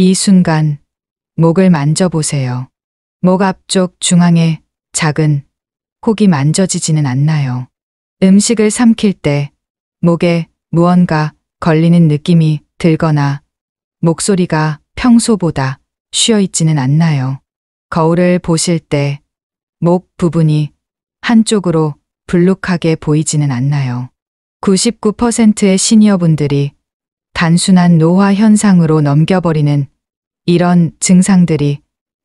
이 순간 목을 만져보세요. 목 앞쪽 중앙에 작은 혹이 만져지지는 않나요? 음식을 삼킬 때 목에 무언가 걸리는 느낌이 들거나 목소리가 평소보다 쉬어 있지는 않나요? 거울을 보실 때 목 부분이 한쪽으로 불룩하게 보이지는 않나요? 99%의 시니어분들이 단순한 노화 현상으로 넘겨버리는 이런 증상들이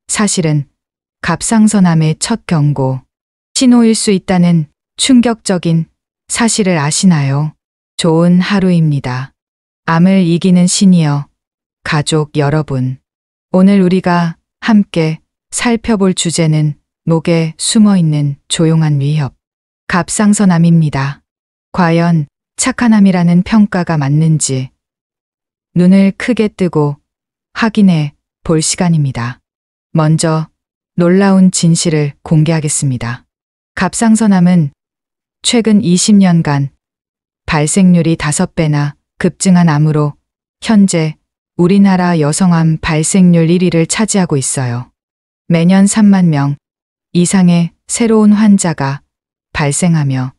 사실은 갑상선암의 첫 경고, 신호일 수 있다는 충격적인 사실을 아시나요? 좋은 하루입니다. 암을 이기는 시니어 가족 여러분, 오늘 우리가 함께 살펴볼 주제는 목에 숨어있는 조용한 위협, 갑상선암입니다. 과연 착한 암이라는 평가가 맞는지 눈을 크게 뜨고 확인해 볼 시간입니다. 먼저 놀라운 진실을 공개하겠습니다. 갑상선암은 최근 20년간 발생률이 5배나 급증한 암으로 현재 우리나라 여성암 발생률 1위를 차지하고 있어요. 매년 3만 명 이상의 새로운 환자가 발생하며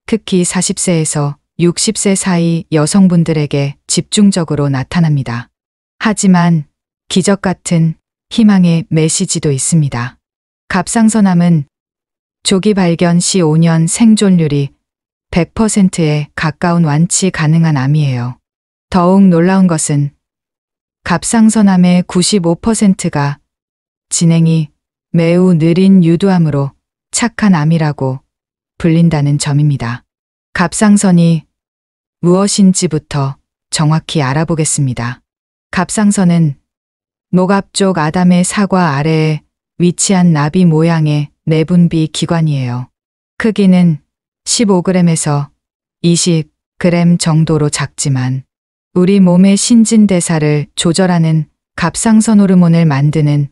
특히 40세에서 60세 사이 여성분들에게 집중적으로 나타납니다. 하지만 기적 같은 희망의 메시지도 있습니다. 갑상선암은 조기 발견 시 5년 생존율이 100%에 가까운 완치 가능한 암이에요. 더욱 놀라운 것은 갑상선암의 95%가 진행이 매우 느린 유두암으로 착한 암이라고 불린다는 점입니다. 갑상선이 무엇인지부터 정확히 알아보겠습니다. 갑상선은 목 앞쪽 아담의 사과 아래에 위치한 나비 모양의 내분비 기관이에요. 크기는 15g에서 20g 정도로 작지만 우리 몸의 신진대사를 조절하는 갑상선 호르몬을 만드는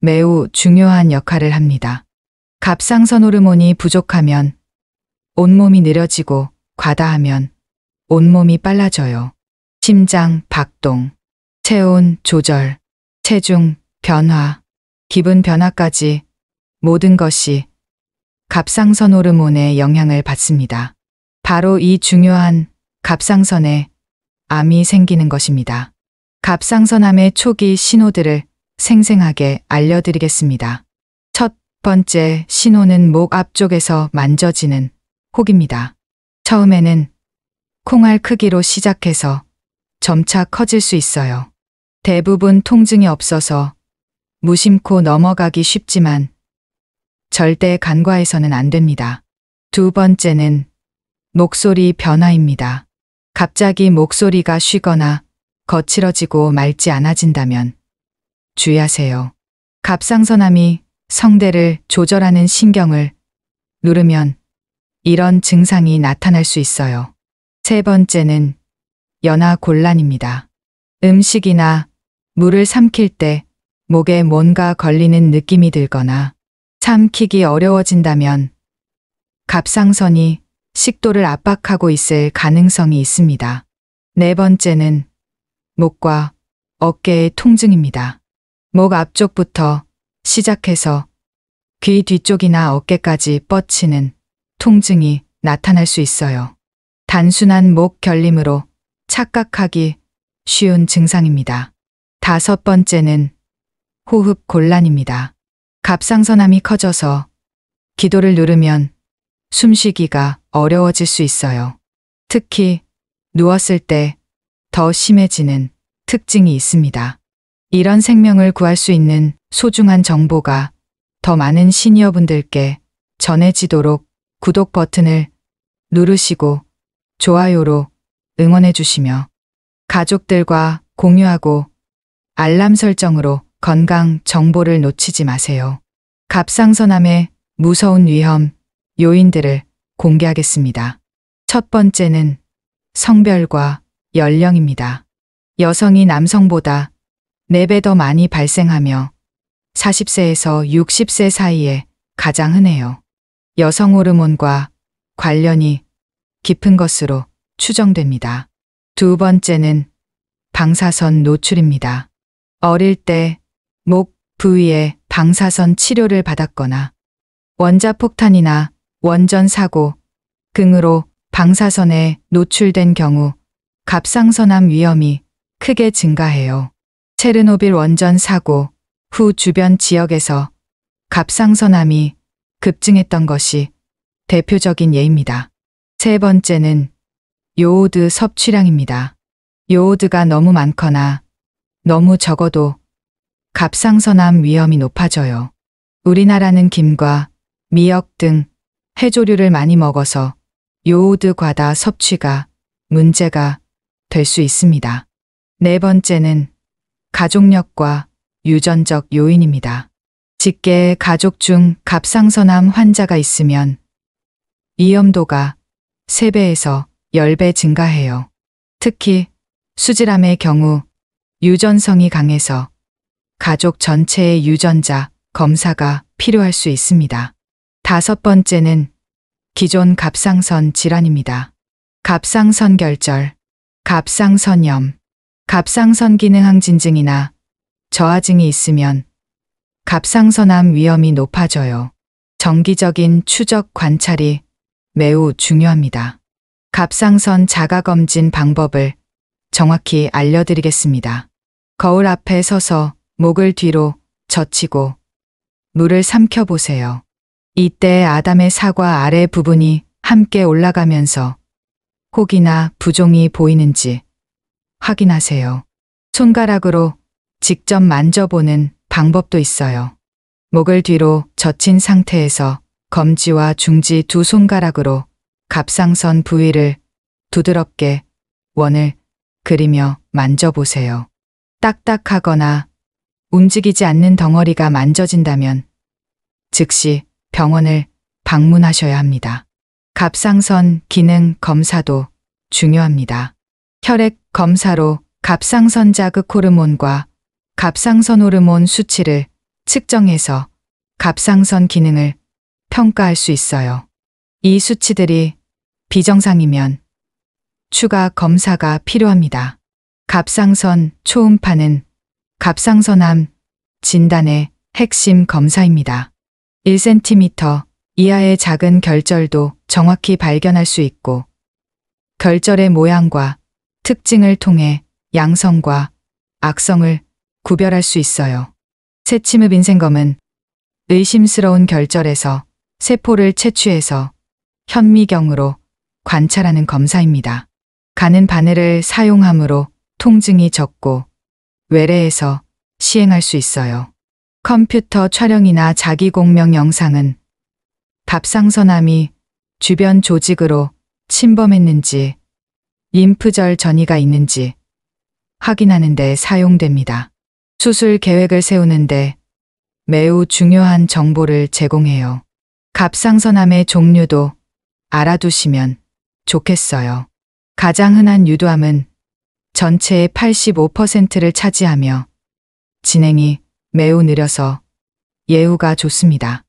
매우 중요한 역할을 합니다. 갑상선 호르몬이 부족하면 온몸이 느려지고 과다하면 온몸이 빨라져요. 심장 박동, 체온 조절, 체중 변화, 기분 변화까지 모든 것이 갑상선 호르몬의 영향을 받습니다. 바로 이 중요한 갑상선에 암이 생기는 것입니다. 갑상선암의 초기 신호들을 생생하게 알려드리겠습니다. 첫 번째 신호는 목 앞쪽에서 만져지는 혹입니다. 처음에는 콩알 크기로 시작해서 점차 커질 수 있어요. 대부분 통증이 없어서 무심코 넘어가기 쉽지만 절대 간과해서는 안 됩니다. 두 번째는 목소리 변화입니다. 갑자기 목소리가 쉬거나 거칠어지고 맑지 않아진다면 주의하세요. 갑상선암이 성대를 조절하는 신경을 누르면 이런 증상이 나타날 수 있어요. 세 번째는 연화 곤란입니다. 음식이나 물을 삼킬 때 목에 뭔가 걸리는 느낌이 들거나 삼키기 어려워진다면 갑상선이 식도를 압박하고 있을 가능성이 있습니다. 네 번째는 목과 어깨의 통증입니다. 목 앞쪽부터 시작해서 귀 뒤쪽이나 어깨까지 뻗치는 통증이 나타날 수 있어요. 단순한 목 결림으로 착각하기 쉬운 증상입니다. 다섯 번째는 호흡 곤란입니다. 갑상선암이 커져서 기도를 누르면 숨쉬기가 어려워질 수 있어요. 특히 누웠을 때 더 심해지는 특징이 있습니다. 이런 생명을 구할 수 있는 소중한 정보가 더 많은 시니어분들께 전해지도록 구독 버튼을 누르시고 좋아요로 응원해 주시며 가족들과 공유하고 알람 설정으로 건강 정보를 놓치지 마세요. 갑상선암의 무서운 위험 요인들을 공개하겠습니다. 첫 번째는 성별과 연령입니다. 여성이 남성보다 4배 더 많이 발생하며 40세에서 60세 사이에 가장 흔해요. 여성 호르몬과 관련이 깊은 것으로 추정됩니다. 두 번째는 방사선 노출입니다. 어릴 때 목 부위에 방사선 치료를 받았거나 원자폭탄이나 원전 사고 등으로 방사선에 노출된 경우 갑상선암 위험이 크게 증가해요. 체르노빌 원전 사고 후 주변 지역에서 갑상선암이 급증했던 것이 대표적인 예입니다. 세 번째는 요오드 섭취량입니다. 요오드가 너무 많거나 너무 적어도 갑상선암 위험이 높아져요. 우리나라는 김과 미역 등 해조류를 많이 먹어서 요오드 과다 섭취가 문제가 될 수 있습니다. 네 번째는 가족력과 유전적 요인입니다. 직계 가족 중 갑상선암 환자가 있으면 위험도가 3배에서 10배 증가해요. 특히 수질암의 경우 유전성이 강해서 가족 전체의 유전자 검사가 필요할 수 있습니다. 다섯 번째는 기존 갑상선 질환입니다. 갑상선결절, 갑상선염, 갑상선 기능 항진증이나 저하증이 있으면 갑상선암 위험이 높아져요. 정기적인 추적 관찰이 매우 중요합니다. 갑상선 자가검진 방법을 정확히 알려드리겠습니다. 거울 앞에 서서 목을 뒤로 젖히고 물을 삼켜보세요. 이때 아담의 사과 아래 부분이 함께 올라가면서 혹이나 부종이 보이는지 확인하세요. 손가락으로 직접 만져보는 방법도 있어요. 목을 뒤로 젖힌 상태에서 검지와 중지 두 손가락으로 갑상선 부위를 부드럽게 원을 그리며 만져보세요. 딱딱하거나 움직이지 않는 덩어리가 만져진다면 즉시 병원을 방문하셔야 합니다. 갑상선 기능 검사도 중요합니다. 혈액 검사로 갑상선 자극 호르몬과 갑상선 호르몬 수치를 측정해서 갑상선 기능을 평가할 수 있어요. 이 수치들이 비정상이면 추가 검사가 필요합니다. 갑상선 초음파는 갑상선암 진단의 핵심 검사입니다. 1cm 이하의 작은 결절도 정확히 발견할 수 있고 결절의 모양과 특징을 통해 양성과 악성을 구별할 수 있어요. 세침읍 인생검은 의심스러운 결절에서 세포를 채취해서 현미경으로 관찰하는 검사입니다. 가는 바늘을 사용함으로 통증이 적고 외래에서 시행할 수 있어요. 컴퓨터 촬영이나 자기공명 영상은 갑상선암이 주변 조직으로 침범했는지 림프절 전이가 있는지 확인하는 데 사용됩니다. 수술 계획을 세우는데 매우 중요한 정보를 제공해요. 갑상선암의 종류도 알아두시면 좋겠어요. 가장 흔한 유두암은 전체의 85%를 차지하며 진행이 매우 느려서 예후가 좋습니다.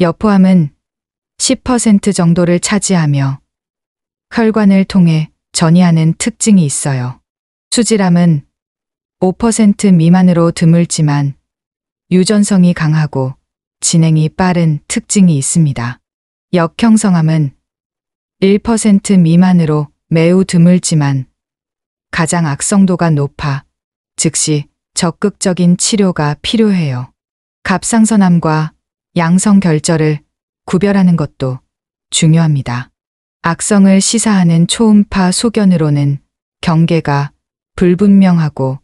여포암은 10% 정도를 차지하며 혈관을 통해 전이하는 특징이 있어요. 수질암은 5% 미만으로 드물지만 유전성이 강하고 진행이 빠른 특징이 있습니다. 역형성암은 1% 미만으로 매우 드물지만 가장 악성도가 높아 즉시 적극적인 치료가 필요해요. 갑상선암과 양성결절을 구별하는 것도 중요합니다. 악성을 시사하는 초음파 소견으로는 경계가 불분명하고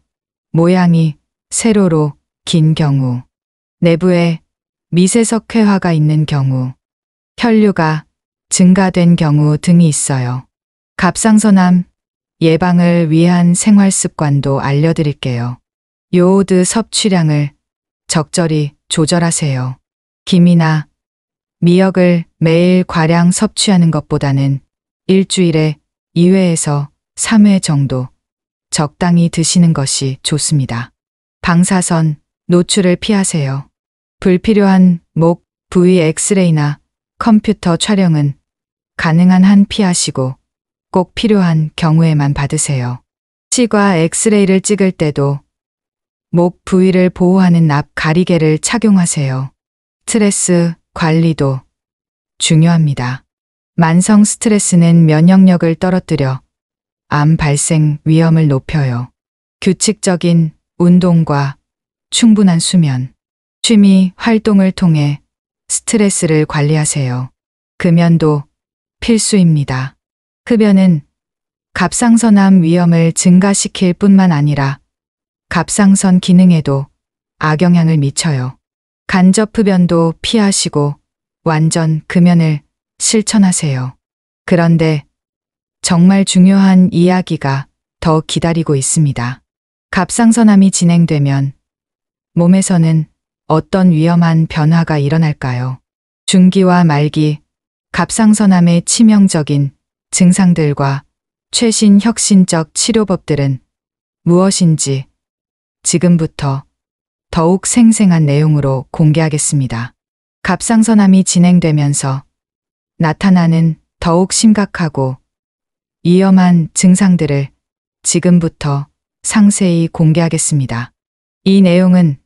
모양이 세로로 긴 경우, 내부에 미세석 회화가 있는 경우, 혈류가 증가된 경우 등이 있어요. 갑상선암 예방을 위한 생활습관도 알려드릴게요. 요오드 섭취량을 적절히 조절하세요. 김이나 미역을 매일 과량 섭취하는 것보다는 일주일에 2회에서 3회 정도 적당히 드시는 것이 좋습니다. 방사선 노출을 피하세요. 불필요한 목 부위 엑스레이나 컴퓨터 촬영은 가능한 한 피하시고 꼭 필요한 경우에만 받으세요. 치과 엑스레이를 찍을 때도 목 부위를 보호하는 납 가리개를 착용하세요. 스트레스 관리도 중요합니다. 만성 스트레스는 면역력을 떨어뜨려 암 발생 위험을 높여요. 규칙적인 운동과 충분한 수면, 취미 활동을 통해 스트레스를 관리하세요. 금연도 필수입니다. 흡연은 갑상선암 위험을 증가시킬 뿐만 아니라 갑상선 기능에도 악영향을 미쳐요. 간접 흡연도 피하시고 완전 금연을 실천하세요. 그런데 정말 중요한 이야기가 더 기다리고 있습니다. 갑상선암이 진행되면 몸에서는 어떤 위험한 변화가 일어날까요? 중기와 말기, 갑상선암의 치명적인 증상들과 최신 혁신적 치료법들은 무엇인지 지금부터 더욱 생생한 내용으로 공개하겠습니다. 갑상선암이 진행되면서 나타나는 더욱 심각하고 위험한 증상들을 지금부터 상세히 공개하겠습니다. 이 내용은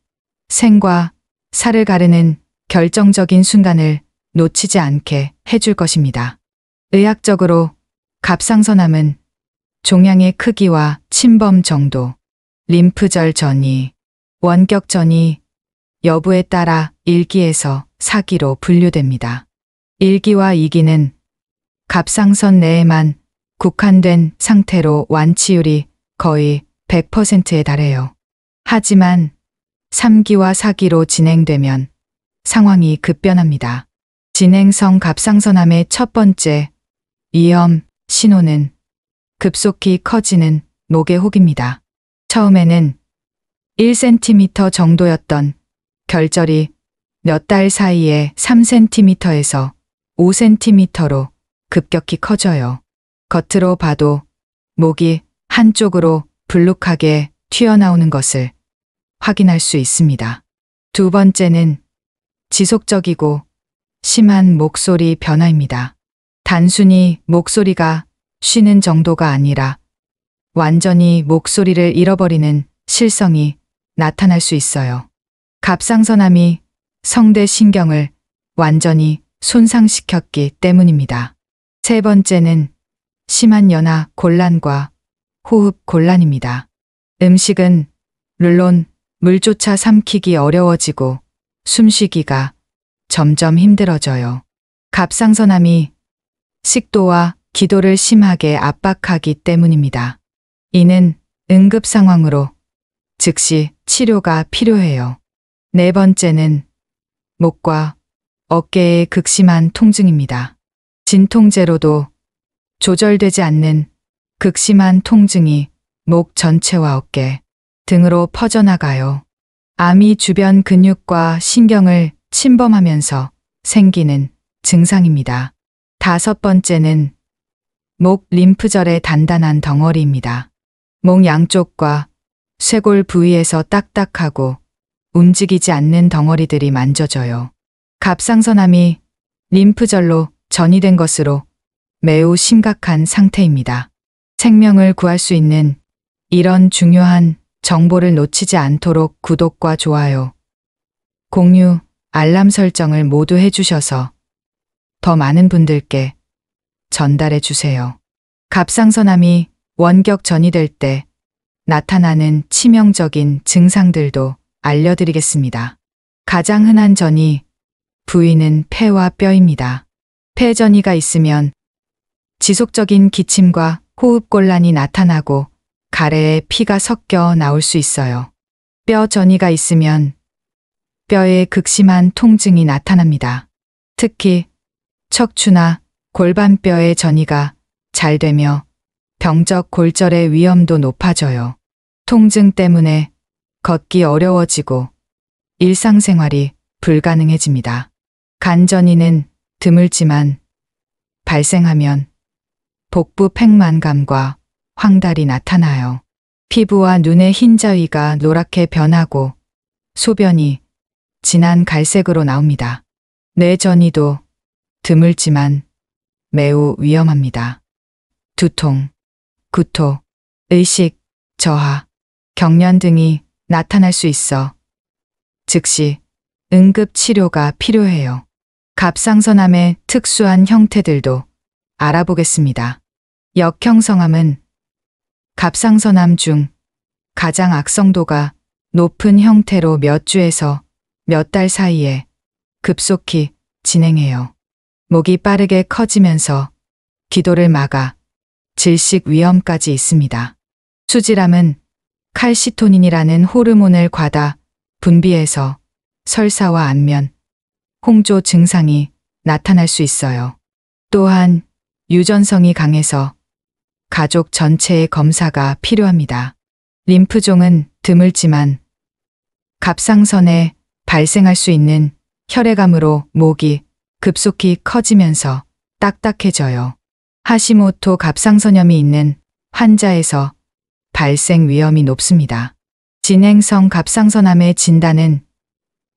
생과 사를 가르는 결정적인 순간을 놓치지 않게 해줄 것입니다. 의학적으로 갑상선암은 종양의 크기와 침범 정도, 림프절 전이, 원격 전이 여부에 따라 1기에서 4기로 분류됩니다. 1기와 2기는 갑상선 내에만 국한된 상태로 완치율이 거의 100%에 달해요. 하지만 3기와 4기로 진행되면 상황이 급변합니다. 진행성 갑상선암의 첫 번째 위험 신호는 급속히 커지는 목의 혹입니다. 처음에는 1cm 정도였던 결절이 몇 달 사이에 3cm에서 5cm로 급격히 커져요. 겉으로 봐도 목이 한쪽으로 불룩하게 튀어나오는 것을 확인할 수 있습니다. 두 번째는 지속적이고 심한 목소리 변화입니다. 단순히 목소리가 쉬는 정도가 아니라 완전히 목소리를 잃어버리는 실성이 나타날 수 있어요. 갑상선암이 성대 신경을 완전히 손상시켰기 때문입니다. 세 번째는 심한 연하 곤란과 호흡 곤란입니다. 음식은 물론 물조차 삼키기 어려워지고 숨쉬기가 점점 힘들어져요. 갑상선암이 식도와 기도를 심하게 압박하기 때문입니다. 이는 응급 상황으로 즉시 치료가 필요해요. 네 번째는 목과 어깨의 극심한 통증입니다. 진통제로도 조절되지 않는 극심한 통증이 목 전체와 어깨 등으로 퍼져나가요. 암이 주변 근육과 신경을 침범하면서 생기는 증상입니다. 다섯 번째는 목 림프절의 단단한 덩어리입니다. 목 양쪽과 쇄골 부위에서 딱딱하고 움직이지 않는 덩어리들이 만져져요. 갑상선암이 림프절로 전이된 것으로 매우 심각한 상태입니다. 생명을 구할 수 있는 이런 중요한 정보를 놓치지 않도록 구독과 좋아요, 공유, 알람 설정을 모두 해주셔서 더 많은 분들께 전달해 주세요. 갑상선암이 원격 전이될 때 나타나는 치명적인 증상들도 알려드리겠습니다. 가장 흔한 전이 부위는 폐와 뼈입니다. 폐 전이가 있으면 지속적인 기침과 호흡 곤란이 나타나고 가래에 피가 섞여 나올 수 있어요. 뼈 전이가 있으면 뼈에 극심한 통증이 나타납니다. 특히 척추나 골반뼈의 전이가 잘 되며 병적 골절의 위험도 높아져요. 통증 때문에 걷기 어려워지고 일상생활이 불가능해집니다. 간전이는 드물지만 발생하면 복부 팽만감과 황달이 나타나요. 피부와 눈의 흰자위가 노랗게 변하고 소변이 진한 갈색으로 나옵니다. 뇌전이도 드물지만 매우 위험합니다. 두통, 구토, 의식, 저하, 경련 등이 나타날 수 있어 즉시 응급 치료가 필요해요. 갑상선암의 특수한 형태들도 알아보겠습니다. 역형성암은 갑상선암 중 가장 악성도가 높은 형태로 몇 주에서 몇 달 사이에 급속히 진행해요. 목이 빠르게 커지면서 기도를 막아 질식 위험까지 있습니다. 수질암은 칼시토닌이라는 호르몬을 과다 분비해서 설사와 안면, 홍조 증상이 나타날 수 있어요. 또한 유전성이 강해서 가족 전체의 검사가 필요합니다. 림프종은 드물지만 갑상선에 발생할 수 있는 혈액암으로 목이 급속히 커지면서 딱딱해져요. 하시모토 갑상선염이 있는 환자에서 발생 위험이 높습니다. 진행성 갑상선암의 진단은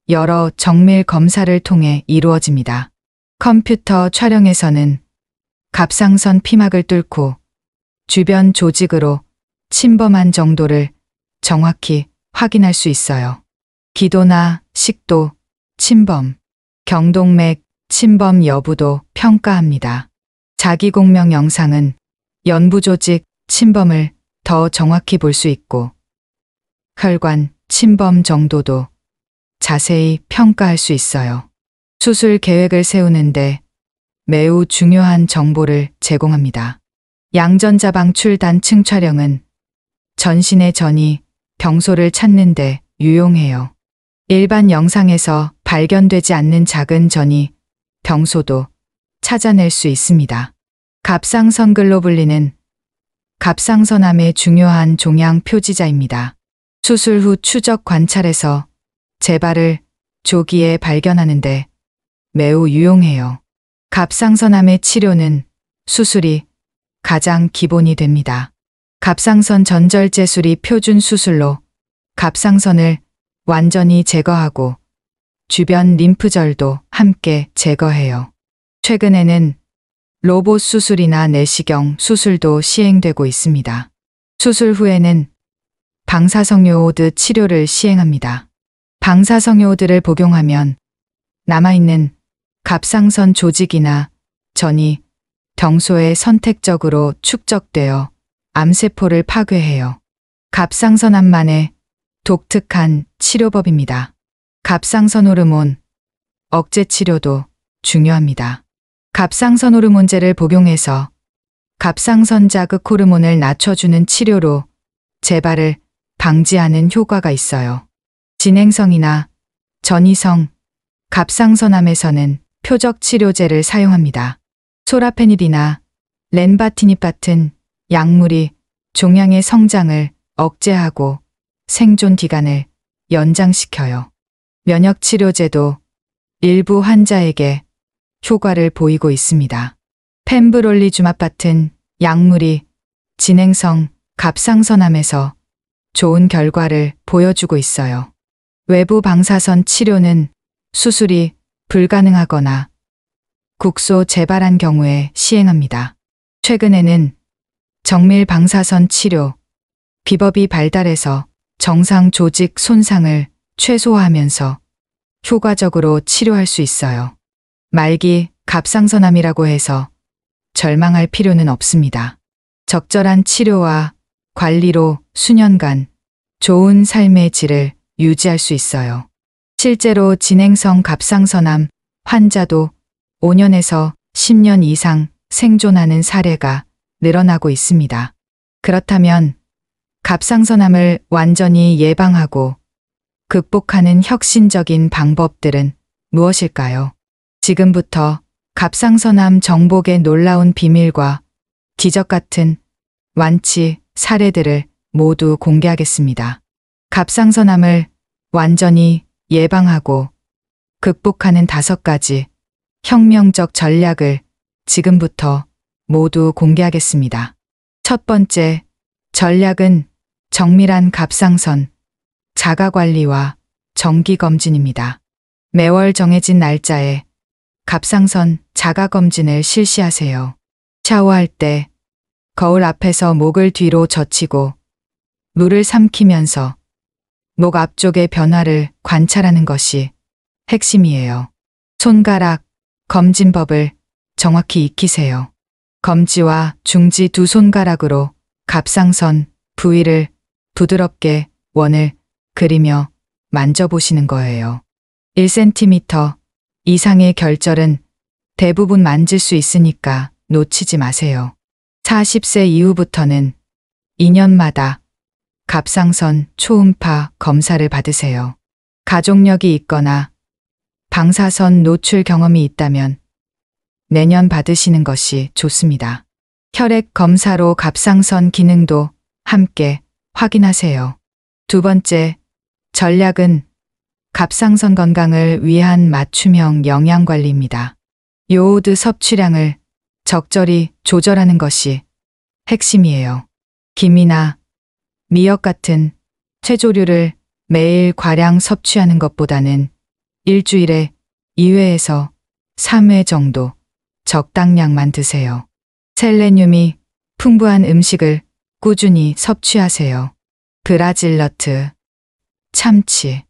여러 정밀 검사를 통해 이루어집니다. 컴퓨터 촬영에서는 갑상선 피막을 뚫고 주변 조직으로 침범한 정도를 정확히 확인할 수 있어요. 기도나 식도, 침범, 경동맥, 침범 여부도 평가합니다. 자기공명 영상은 연부조직 침범을 더 정확히 볼 수 있고 혈관 침범 정도도 자세히 평가할 수 있어요. 수술 계획을 세우는데 매우 중요한 정보를 제공합니다. 양전자 방출 단층 촬영은 전신의 전이 병소를 찾는 데 유용해요. 일반 영상에서 발견되지 않는 작은 전이 병소도 찾아낼 수 있습니다. 갑상선 글로불린은 갑상선암의 중요한 종양 표지자입니다. 수술 후 추적 관찰에서 재발을 조기에 발견하는데 매우 유용해요. 갑상선암의 치료는 수술이 가장 기본이 됩니다. 갑상선 전절제술이 표준 수술로 갑상선을 완전히 제거하고 주변 림프절도 함께 제거해요. 최근에는 로봇 수술이나 내시경 수술도 시행되고 있습니다. 수술 후에는 방사성효오드 치료를 시행합니다. 방사성효오드를 복용하면 남아있는 갑상선 조직이나 전이 병소에 선택적으로 축적되어 암세포를 파괴해요. 갑상선암만의 독특한 치료법입니다. 갑상선 호르몬 억제 치료도 중요합니다. 갑상선 호르몬제를 복용해서 갑상선 자극 호르몬을 낮춰주는 치료로 재발을 방지하는 효과가 있어요. 진행성이나 전이성 갑상선암에서는 표적 치료제를 사용합니다. 소라페니디나 렌바티닙 같은 약물이 종양의 성장을 억제하고 생존 기간을 연장시켜요. 면역치료제도 일부 환자에게 효과를 보이고 있습니다. 펜브롤리주맙 같은 약물이 진행성 갑상선암에서 좋은 결과를 보여주고 있어요. 외부 방사선 치료는 수술이 불가능하거나 국소 재발한 경우에 시행합니다. 최근에는 정밀 방사선 치료 비법이 발달해서 정상 조직 손상을 최소화하면서 효과적으로 치료할 수 있어요. 말기 갑상선암이라고 해서 절망할 필요는 없습니다. 적절한 치료와 관리로 수년간 좋은 삶의 질을 유지할 수 있어요. 실제로 진행성 갑상선암 환자도 5년에서 10년 이상 생존하는 사례가 늘어나고 있습니다. 그렇다면 갑상선암을 완전히 예방하고 극복하는 혁신적인 방법들은 무엇일까요? 지금부터 갑상선암 정복의 놀라운 비밀과 기적 같은 완치 사례들을 모두 공개하겠습니다. 갑상선암을 완전히 예방하고 극복하는 5가지 혁명적 전략을 지금부터 모두 공개하겠습니다. 첫 번째 전략은 정밀한 갑상선 자가관리와 정기검진입니다. 매월 정해진 날짜에 갑상선 자가검진을 실시하세요. 샤워할 때 거울 앞에서 목을 뒤로 젖히고 물을 삼키면서 목 앞쪽의 변화를 관찰하는 것이 핵심이에요. 손가락, 검진법을 정확히 익히세요. 검지와 중지 두 손가락으로 갑상선 부위를 부드럽게 원을 그리며 만져보시는 거예요. 1cm 이상의 결절은 대부분 만질 수 있으니까 놓치지 마세요. 40세 이후부터는 2년마다 갑상선 초음파 검사를 받으세요. 가족력이 있거나 방사선 노출 경험이 있다면 매년 받으시는 것이 좋습니다. 혈액 검사로 갑상선 기능도 함께 확인하세요. 두 번째, 전략은 갑상선 건강을 위한 맞춤형 영양관리입니다. 요오드 섭취량을 적절히 조절하는 것이 핵심이에요. 김이나 미역 같은 채조류를 매일 과량 섭취하는 것보다는 일주일에 2회에서 3회 정도 적당량만 드세요. 셀레늄이 풍부한 음식을 꾸준히 섭취하세요. 브라질 너트, 참치,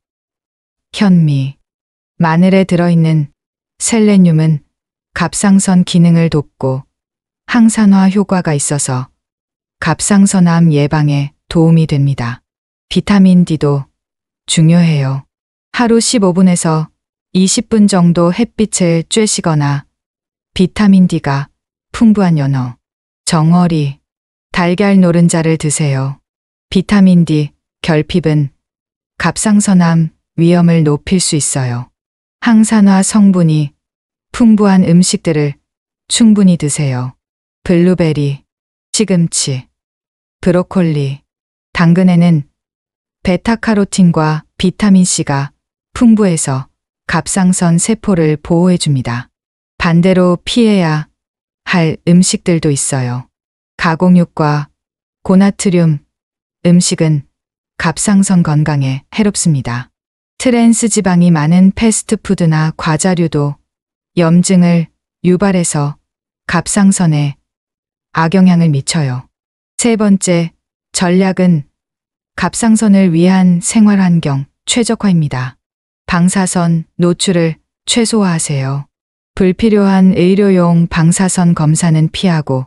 현미, 마늘에 들어있는 셀레늄은 갑상선 기능을 돕고 항산화 효과가 있어서 갑상선암 예방에 도움이 됩니다. 비타민 D도 중요해요. 하루 15분에서 20분 정도 햇빛을 쬐시거나 비타민 D가 풍부한 연어, 정어리, 달걀 노른자를 드세요. 비타민 D, 결핍은 갑상선암 위험을 높일 수 있어요. 항산화 성분이 풍부한 음식들을 충분히 드세요. 블루베리, 시금치, 브로콜리, 당근에는 베타카로틴과 비타민C가 풍부해서 갑상선 세포를 보호해줍니다. 반대로 피해야 할 음식들도 있어요. 가공육과 고나트륨 음식은 갑상선 건강에 해롭습니다. 트랜스 지방이 많은 패스트푸드나 과자류도 염증을 유발해서 갑상선에 악영향을 미쳐요. 세 번째, 전략은 갑상선을 위한 생활환경 최적화입니다. 방사선 노출을 최소화하세요. 불필요한 의료용 방사선 검사는 피하고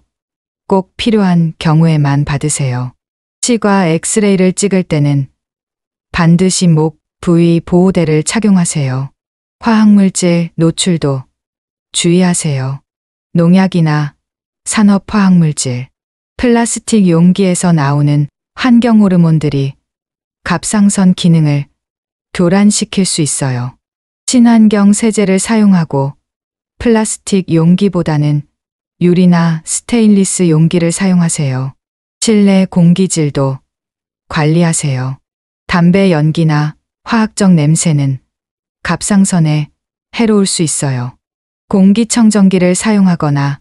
꼭 필요한 경우에만 받으세요. 치과 엑스레이를 찍을 때는 반드시 목 부위 보호대를 착용하세요. 화학물질 노출도 주의하세요. 농약이나 산업화학물질, 플라스틱 용기에서 나오는 환경 호르몬들이 갑상선 기능을 교란시킬 수 있어요. 친환경 세제를 사용하고 플라스틱 용기보다는 유리나 스테인리스 용기를 사용하세요. 실내 공기질도 관리하세요. 담배 연기나 화학적 냄새는 갑상선에 해로울 수 있어요. 공기청정기를 사용하거나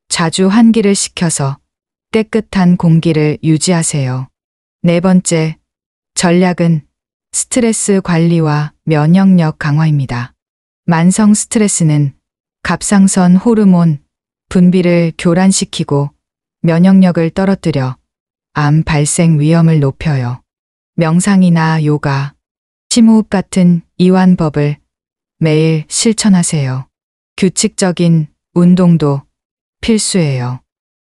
자주 환기를 시켜서 깨끗한 공기를 유지하세요. 네 번째, 전략은 스트레스 관리와 면역력 강화입니다. 만성 스트레스는 갑상선 호르몬 분비를 교란시키고 면역력을 떨어뜨려 암 발생 위험을 높여요. 명상이나 요가, 심호흡 같은 이완법을 매일 실천하세요. 규칙적인 운동도 필수예요.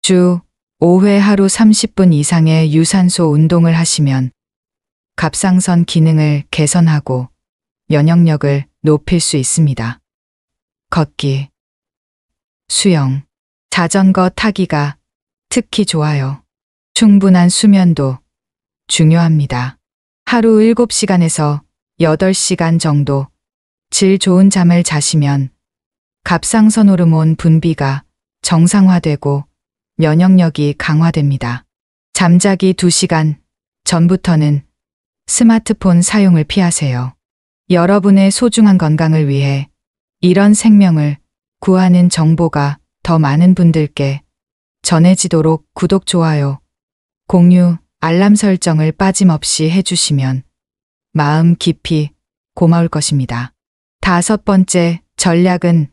주 5회 하루 30분 이상의 유산소 운동을 하시면 갑상선 기능을 개선하고 면역력을 높일 수 있습니다. 걷기, 수영, 자전거 타기가 특히 좋아요. 충분한 수면도 중요합니다. 하루 7시간에서 8시간 정도 질 좋은 잠을 자시면 갑상선 호르몬 분비가 정상화되고 면역력이 강화됩니다. 잠자기 2시간 전부터는 스마트폰 사용을 피하세요. 여러분의 소중한 건강을 위해 이런 생명을 구하는 정보가 더 많은 분들께 전해지도록 구독, 좋아요, 공유, 알람 설정을 빠짐없이 해주시면 마음 깊이 고마울 것입니다. 다섯 번째, 전략은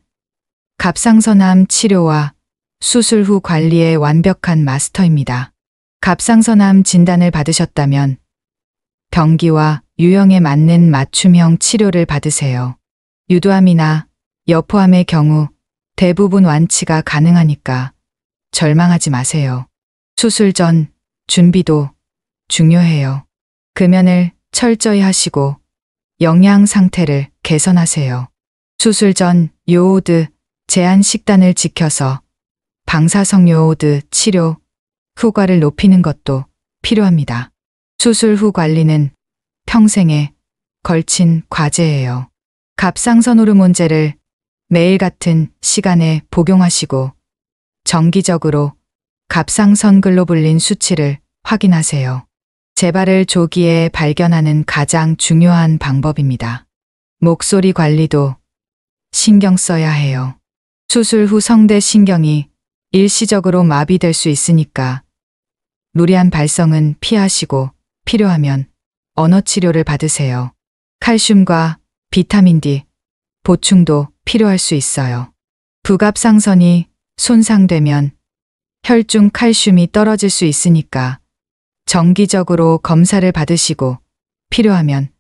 갑상선암 치료와 수술 후 관리의 완벽한 마스터입니다. 갑상선암 진단을 받으셨다면 병기와 유형에 맞는 맞춤형 치료를 받으세요. 유두암이나 여포암의 경우 대부분 완치가 가능하니까 절망하지 마세요. 수술 전 준비도 중요해요. 금연을 철저히 하시고 영양 상태를 개선하세요. 수술 전 요오드 제한 식단을 지켜서 방사성 요오드 치료 효과를 높이는 것도 필요합니다. 수술 후 관리는 평생에 걸친 과제예요. 갑상선 호르몬제를 매일 같은 시간에 복용하시고 정기적으로 갑상선 글로불린 수치를 확인하세요. 재발을 조기에 발견하는 가장 중요한 방법입니다. 목소리 관리도 신경 써야 해요. 수술 후 성대 신경이 일시적으로 마비될 수 있으니까 무리한 발성은 피하시고 필요하면 언어 치료를 받으세요. 칼슘과 비타민 D 보충도 필요할 수 있어요. 부갑상선이 손상되면 혈중 칼슘이 떨어질 수 있으니까 정기적으로 검사를 받으시고 필요하면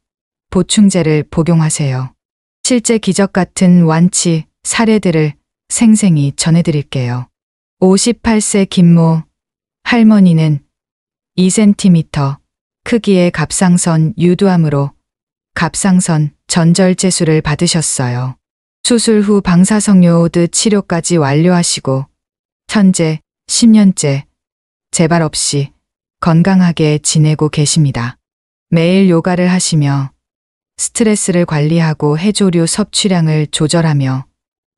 보충제를 복용하세요. 실제 기적 같은 완치 사례들을 생생히 전해드릴게요. 58세 김모 할머니는 2cm 크기의 갑상선 유두암으로 갑상선 전절제술을 받으셨어요. 수술 후 방사성 요오드 치료까지 완료하시고 현재 10년째 재발 없이 건강하게 지내고 계십니다. 매일 요가를 하시며 스트레스를 관리하고 해조류 섭취량을 조절하며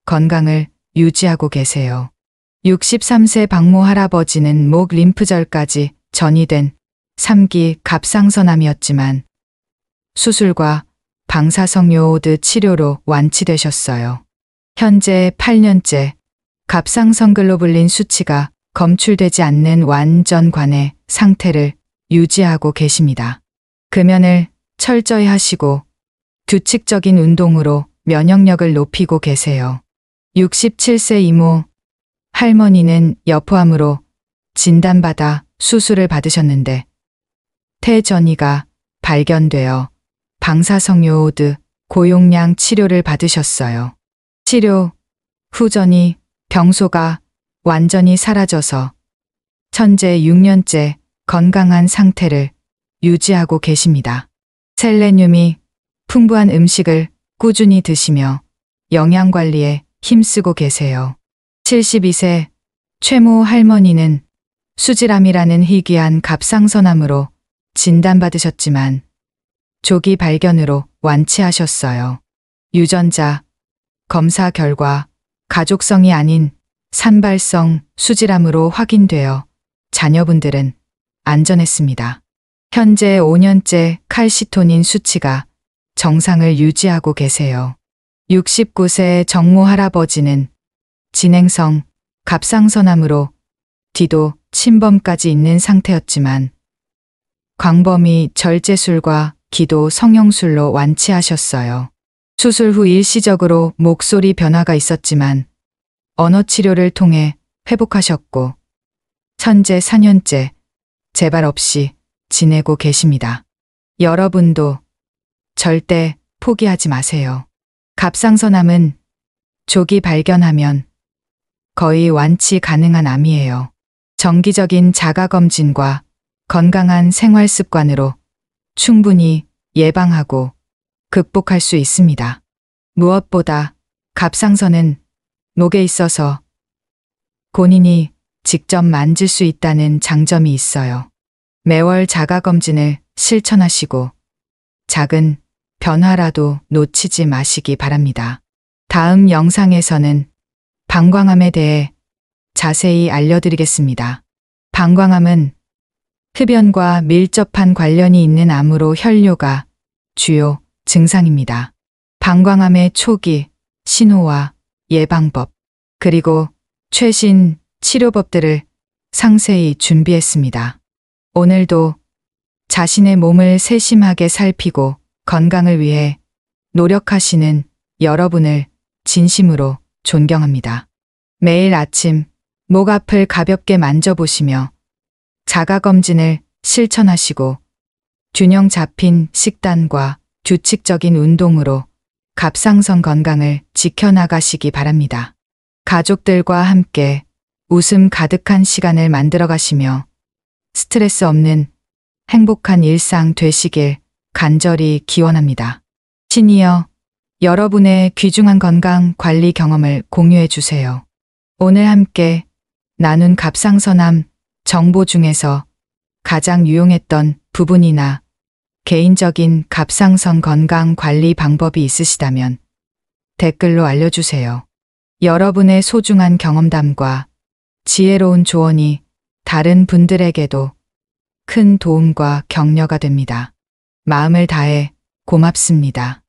건강을 유지하고 계세요. 63세 박모 할아버지는 목 림프절까지 전이된 3기 갑상선암이었지만 수술과 방사성 요오드 치료로 완치되셨어요. 현재 8년째 갑상선 글로불린 수치가 검출되지 않는 완전관의 상태를 유지하고 계십니다. 금연을 철저히 하시고 규칙적인 운동으로 면역력을 높이고 계세요. 67세 이모 할머니는 여포암으로 진단받아 수술을 받으셨는데 태전이가 발견되어 방사성 요오드 고용량 치료를 받으셨어요. 치료 후전이 병소가 완전히 사라져서 현재 6년째 건강한 상태를 유지하고 계십니다. 셀레늄이 풍부한 음식을 꾸준히 드시며 영양관리에 힘쓰고 계세요. 72세 최모 할머니는 수질암이라는 희귀한 갑상선암으로 진단받으셨지만 조기 발견으로 완치하셨어요. 유전자 검사 결과 가족성이 아닌 산발성 수질암으로 확인되어 자녀분들은 안전했습니다. 현재 5년째 칼시토닌 수치가 정상을 유지하고 계세요. 69세 정모 할아버지는 진행성 갑상선암으로 뒤도 침범까지 있는 상태였지만 광범위 절제술과 기도 성형술로 완치하셨어요. 수술 후 일시적으로 목소리 변화가 있었지만 언어 치료를 통해 회복하셨고 현재 4년째 재발 없이 지내고 계십니다. 여러분도 절대 포기하지 마세요. 갑상선암은 조기 발견하면 거의 완치 가능한 암이에요. 정기적인 자가검진과 건강한 생활 습관으로 충분히 예방하고 극복할 수 있습니다. 무엇보다 갑상선은 목에 있어서 본인이 직접 만질 수 있다는 장점이 있어요. 매월 자가검진을 실천하시고 작은 변화라도 놓치지 마시기 바랍니다. 다음 영상에서는 방광암에 대해 자세히 알려드리겠습니다. 방광암은 흡연과 밀접한 관련이 있는 암으로 혈뇨가 주요 증상입니다. 방광암의 초기 신호와 예방법 그리고 최신 치료법들을 상세히 준비했습니다. 오늘도 자신의 몸을 세심하게 살피고 건강을 위해 노력하시는 여러분을 진심으로 존경합니다. 매일 아침 목 앞을 가볍게 만져보시며 자가검진을 실천하시고 균형 잡힌 식단과 규칙적인 운동으로 갑상선 건강을 지켜나가시기 바랍니다. 가족들과 함께 웃음 가득한 시간을 만들어 가시며 스트레스 없는 행복한 일상 되시길 간절히 기원합니다. 신이여, 여러분의 귀중한 건강 관리 경험을 공유해 주세요. 오늘 함께 나눈 갑상선암 정보 중에서 가장 유용했던 부분이나 개인적인 갑상선 건강 관리 방법이 있으시다면 댓글로 알려주세요. 여러분의 소중한 경험담과 지혜로운 조언이 다른 분들에게도 큰 도움과 격려가 됩니다. 마음을 다해 고맙습니다.